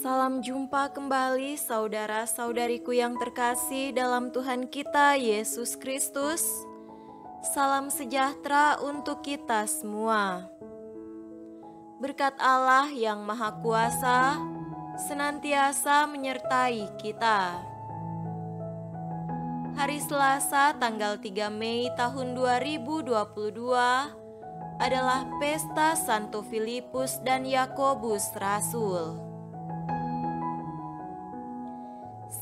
Salam jumpa kembali saudara-saudariku yang terkasih dalam Tuhan kita Yesus Kristus. Salam sejahtera untuk kita semua. Berkat Allah yang Maha Kuasa senantiasa menyertai kita. Hari Selasa tanggal 3 Mei tahun 2022 adalah pesta Santo Filipus dan Yakobus Rasul.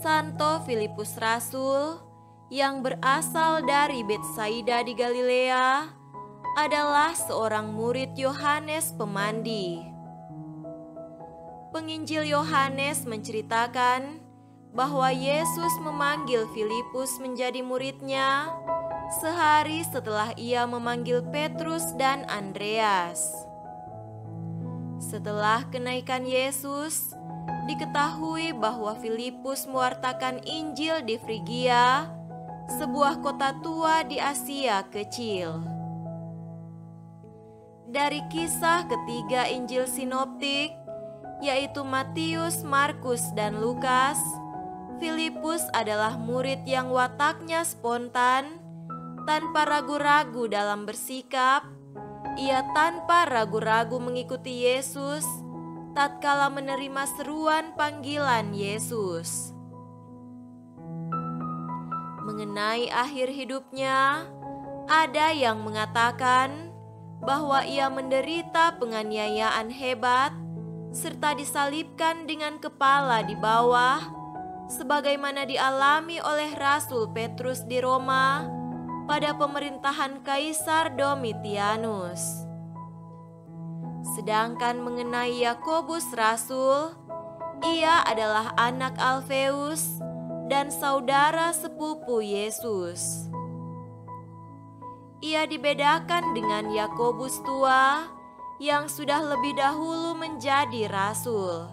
Santo Filipus Rasul yang berasal dari Betsaida di Galilea adalah seorang murid Yohanes Pemandi. Penginjil Yohanes menceritakan bahwa Yesus memanggil Filipus menjadi muridnya sehari setelah ia memanggil Petrus dan Andreas. Setelah kenaikan Yesus, diketahui bahwa Filipus mewartakan Injil di Frigia, sebuah kota tua di Asia Kecil. Dari kisah ketiga Injil sinoptik, yaitu Matius, Markus, dan Lukas, Filipus adalah murid yang wataknya spontan, tanpa ragu-ragu dalam bersikap. Ia tanpa ragu-ragu mengikuti Yesus tatkala menerima seruan panggilan Yesus. Mengenai akhir hidupnya, ada yang mengatakan bahwa ia menderita penganiayaan hebat serta disalibkan dengan kepala di bawah, sebagaimana dialami oleh Rasul Petrus di Roma pada pemerintahan Kaisar Domitianus. Sedangkan mengenai Yakobus Rasul, ia adalah anak Alfeus dan saudara sepupu Yesus. Ia dibedakan dengan Yakobus tua yang sudah lebih dahulu menjadi rasul.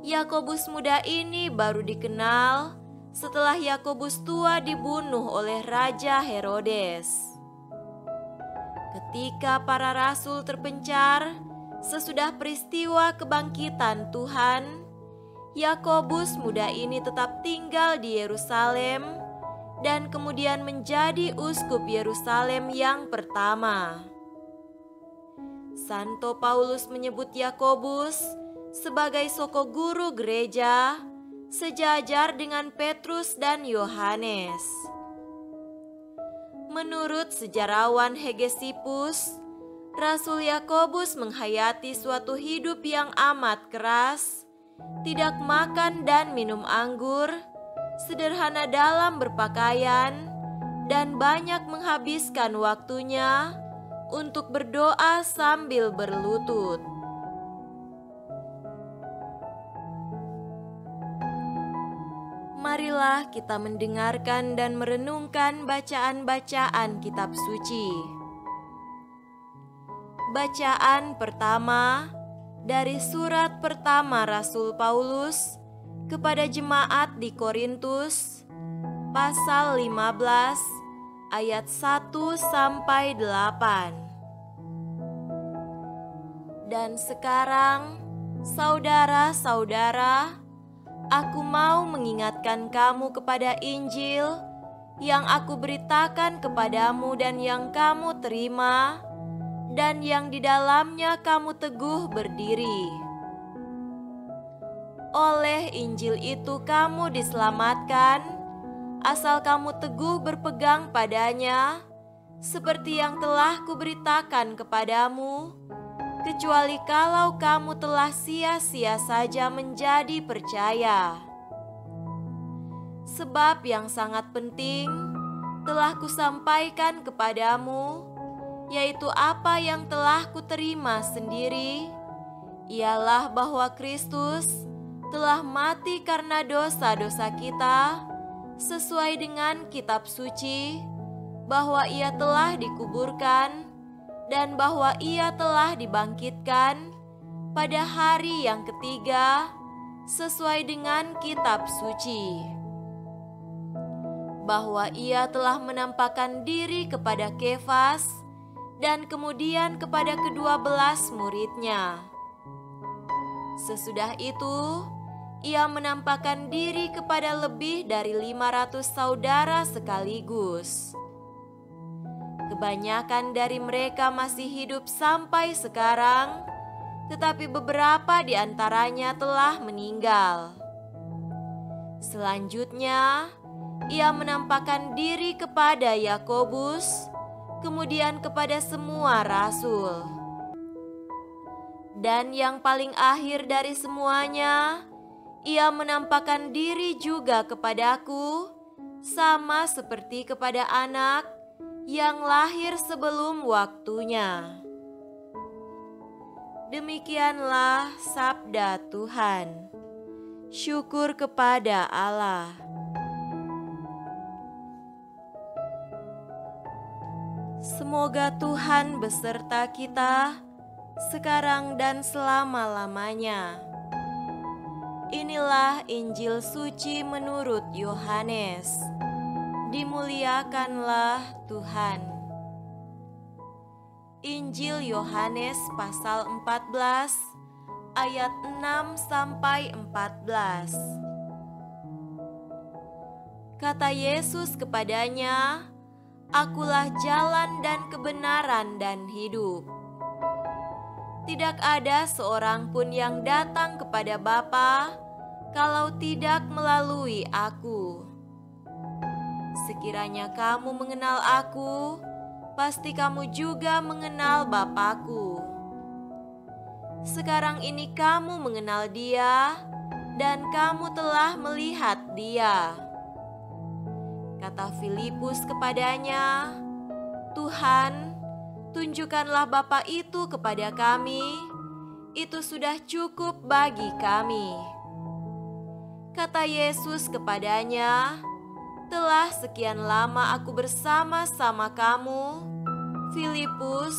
Yakobus muda ini baru dikenal setelah Yakobus tua dibunuh oleh Raja Herodes. Ketika para rasul terpencar sesudah peristiwa kebangkitan Tuhan, Yakobus muda ini tetap tinggal di Yerusalem dan kemudian menjadi uskup Yerusalem yang pertama. Santo Paulus menyebut Yakobus sebagai soko guru gereja, sejajar dengan Petrus dan Yohanes. Menurut sejarawan Hegesippus, Rasul Yakobus menghayati suatu hidup yang amat keras, tidak makan dan minum anggur, sederhana dalam berpakaian, dan banyak menghabiskan waktunya untuk berdoa sambil berlutut. Marilah kita mendengarkan dan merenungkan bacaan-bacaan kitab suci. Bacaan pertama dari surat pertama Rasul Paulus kepada jemaat di Korintus, pasal 15 ayat 1 sampai 8. Dan sekarang, saudara-saudara, aku mau mengingatkan kamu kepada Injil yang aku beritakan kepadamu dan yang kamu terima, dan yang di dalamnya kamu teguh berdiri. Oleh Injil itu kamu diselamatkan, asal kamu teguh berpegang padanya, seperti yang telah kuberitakan kepadamu, kecuali kalau kamu telah sia-sia saja menjadi percaya. Sebab yang sangat penting telah kusampaikan kepadamu, yaitu apa yang telah kuterima sendiri, ialah bahwa Kristus telah mati karena dosa-dosa kita, sesuai dengan kitab suci, bahwa ia telah dikuburkan, dan bahwa ia telah dibangkitkan pada hari yang ketiga sesuai dengan kitab suci, bahwa ia telah menampakkan diri kepada Kefas dan kemudian kepada kedua belas muridnya. Sesudah itu, ia menampakkan diri kepada lebih dari 500 saudara sekaligus. Kebanyakan dari mereka masih hidup sampai sekarang, tetapi beberapa di antaranya telah meninggal. Selanjutnya, ia menampakkan diri kepada Yakobus, kemudian kepada semua rasul. Dan yang paling akhir dari semuanya, ia menampakkan diri juga kepadaku, sama seperti kepada anak yang lahir sebelum waktunya. Demikianlah sabda Tuhan. Syukur kepada Allah. Semoga Tuhan beserta kita sekarang dan selama-lamanya. Inilah Injil suci menurut Yohanes. Dimuliakanlah Tuhan. Injil Yohanes pasal 14 ayat 6 sampai 14. Kata Yesus kepadanya, "Akulah jalan dan kebenaran dan hidup. Tidak ada seorang pun yang datang kepada Bapa kalau tidak melalui Aku. Sekiranya kamu mengenal Aku, pasti kamu juga mengenal Bapa-Ku. Sekarang ini kamu mengenal Dia dan kamu telah melihat Dia." Kata Filipus kepadanya, "Tuhan, tunjukkanlah Bapa itu kepada kami, itu sudah cukup bagi kami." Kata Yesus kepadanya, "Telah sekian lama Aku bersama-sama kamu, Filipus,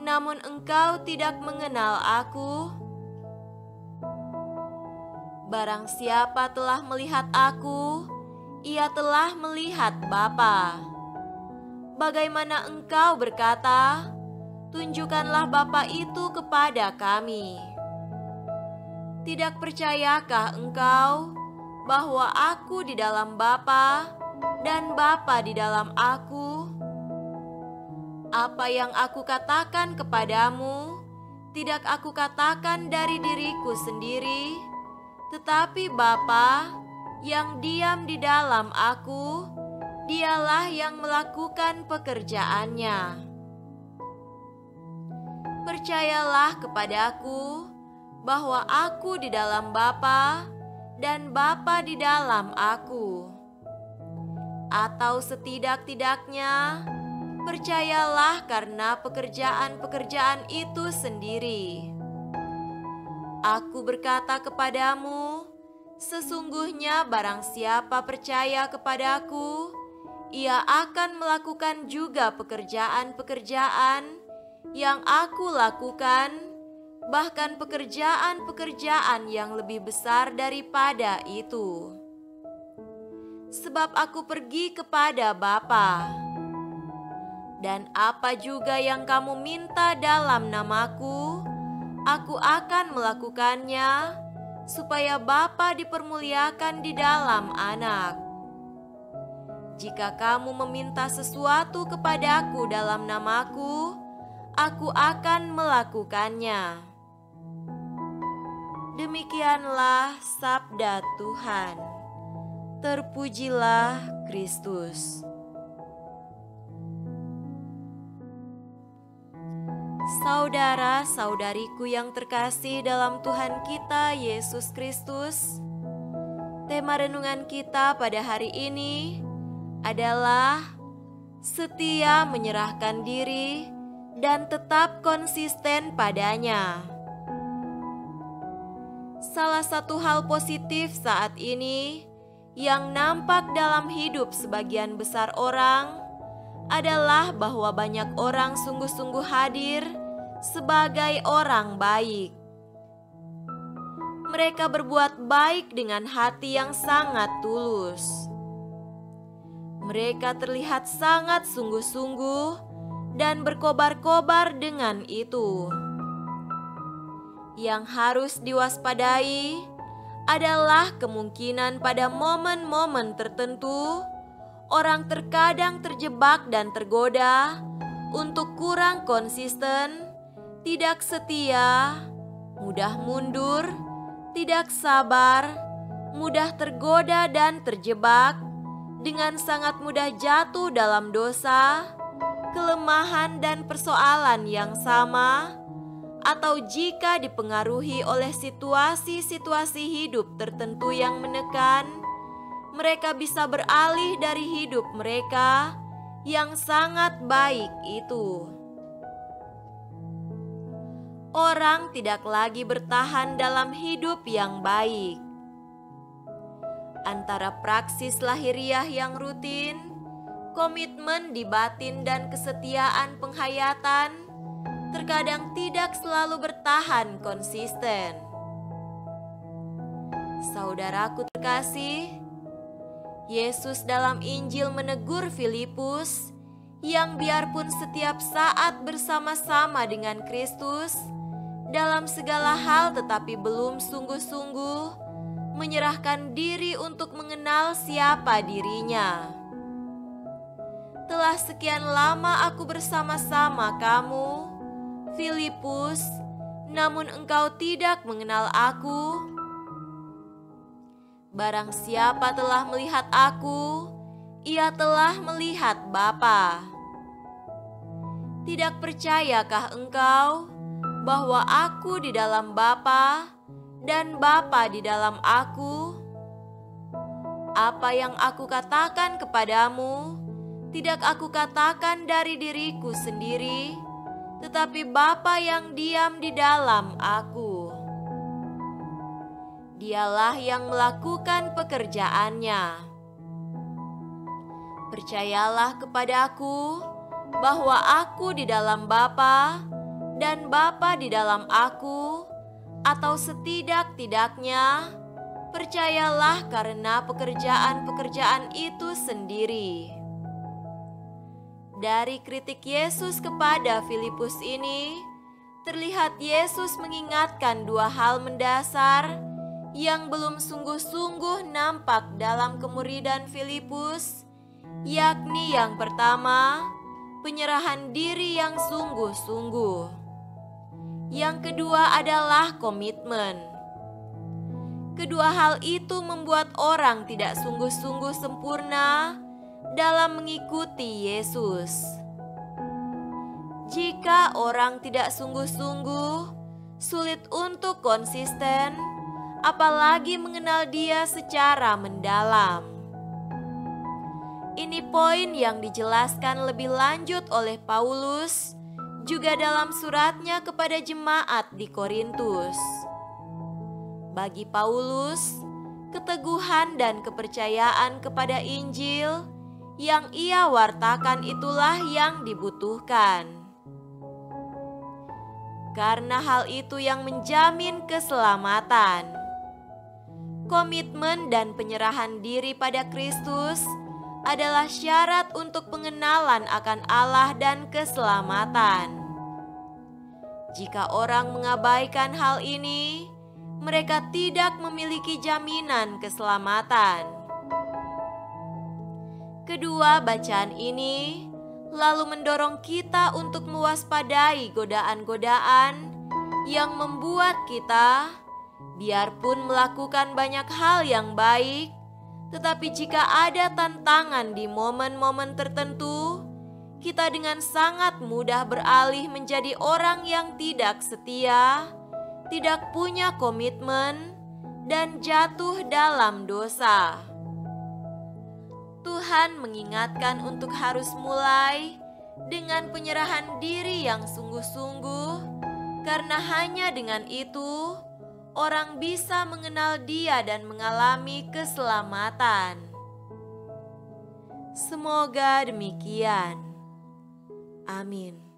namun engkau tidak mengenal Aku? Barang siapa telah melihat Aku, ia telah melihat Bapa. Bagaimana engkau berkata, 'Tunjukkanlah Bapa itu kepada kami'? Tidak percayakah engkau bahwa Aku di dalam Bapa dan Bapa di dalam Aku? Apa yang Aku katakan kepadamu, tidak Aku katakan dari diriku sendiri, tetapi Bapa yang diam di dalam Aku, Dialah yang melakukan pekerjaannya. Percayalah kepadaku bahwa Aku di dalam Bapa dan Bapa di dalam Aku. Atau setidak-tidaknya, percayalah karena pekerjaan-pekerjaan itu sendiri. Aku berkata kepadamu, sesungguhnya barang siapa percaya kepadaku, ia akan melakukan juga pekerjaan-pekerjaan yang Aku lakukan, bahkan pekerjaan-pekerjaan yang lebih besar daripada itu. Sebab Aku pergi kepada Bapa. Dan apa juga yang kamu minta dalam namaku, Aku akan melakukannya, supaya Bapa dipermuliakan di dalam Anak. Jika kamu meminta sesuatu kepadaku dalam namaku, Aku akan melakukannya." Demikianlah sabda Tuhan. Terpujilah Kristus. Saudara-saudariku yang terkasih dalam Tuhan kita Yesus Kristus, tema renungan kita pada hari ini adalah setia menyerahkan diri dan tetap konsisten padanya. Salah satu hal positif saat ini yang nampak dalam hidup sebagian besar orang adalah bahwa banyak orang sungguh-sungguh hadir sebagai orang baik. Mereka berbuat baik dengan hati yang sangat tulus. Mereka terlihat sangat sungguh-sungguh dan berkobar-kobar dengan itu. Yang harus diwaspadai adalah kemungkinan pada momen-momen tertentu orang terkadang terjebak dan tergoda untuk kurang konsisten, tidak setia, mudah mundur, tidak sabar, mudah tergoda dan terjebak, dengan sangat mudah jatuh dalam dosa, kelemahan dan persoalan yang sama, atau jika dipengaruhi oleh situasi-situasi hidup tertentu yang menekan, mereka bisa beralih dari hidup mereka yang sangat baik itu. Orang tidak lagi bertahan dalam hidup yang baik. Antara praksis lahiriah yang rutin, komitmen di batin dan kesetiaan penghayatan terkadang tidak selalu bertahan konsisten. Saudaraku terkasih, Yesus dalam Injil menegur Filipus yang biarpun setiap saat bersama-sama dengan Kristus dalam segala hal tetapi belum sungguh-sungguh menyerahkan diri untuk mengenal siapa dirinya. Telah sekian lama aku bersama-sama kamu, Filipus, namun engkau tidak mengenal aku. Barang siapa telah melihat aku, ia telah melihat Bapa. Tidak percayakah engkau bahwa aku di dalam Bapa dan Bapa di dalam aku? Apa yang aku katakan kepadamu, tidak aku katakan dari diriku sendiri, tetapi Bapa yang diam di dalam aku. Dialah yang melakukan pekerjaannya. Percayalah kepadaku bahwa aku di dalam Bapa dan Bapa di dalam aku, atau setidak-tidaknya percayalah karena pekerjaan-pekerjaan itu sendiri. Dari kritik Yesus kepada Filipus ini, terlihat Yesus mengingatkan dua hal mendasar yang belum sungguh-sungguh nampak dalam kemuridan Filipus, yakni yang pertama, penyerahan diri yang sungguh-sungguh. Yang kedua adalah komitmen. Kedua hal itu membuat orang tidak sungguh-sungguh sempurna dalam mengikuti Yesus. Jika orang tidak sungguh-sungguh, sulit untuk konsisten, apalagi mengenal Dia secara mendalam. Ini poin yang dijelaskan lebih lanjut oleh Paulus juga dalam suratnya kepada jemaat di Korintus. Bagi Paulus, keteguhan dan kepercayaan kepada Injil yang ia wartakan itulah yang dibutuhkan. Karena hal itu yang menjamin keselamatan. Komitmen dan penyerahan diri pada Kristus adalah syarat untuk pengenalan akan Allah dan keselamatan. Jika orang mengabaikan hal ini, mereka tidak memiliki jaminan keselamatan. Kedua bacaan ini lalu mendorong kita untuk mewaspadai godaan-godaan yang membuat kita, biarpun melakukan banyak hal yang baik, tetapi jika ada tantangan di momen-momen tertentu, kita dengan sangat mudah beralih menjadi orang yang tidak setia, tidak punya komitmen, dan jatuh dalam dosa. Tuhan mengingatkan untuk harus mulai dengan penyerahan diri yang sungguh-sungguh, karena hanya dengan itu orang bisa mengenal Dia dan mengalami keselamatan. Semoga demikian. Amin.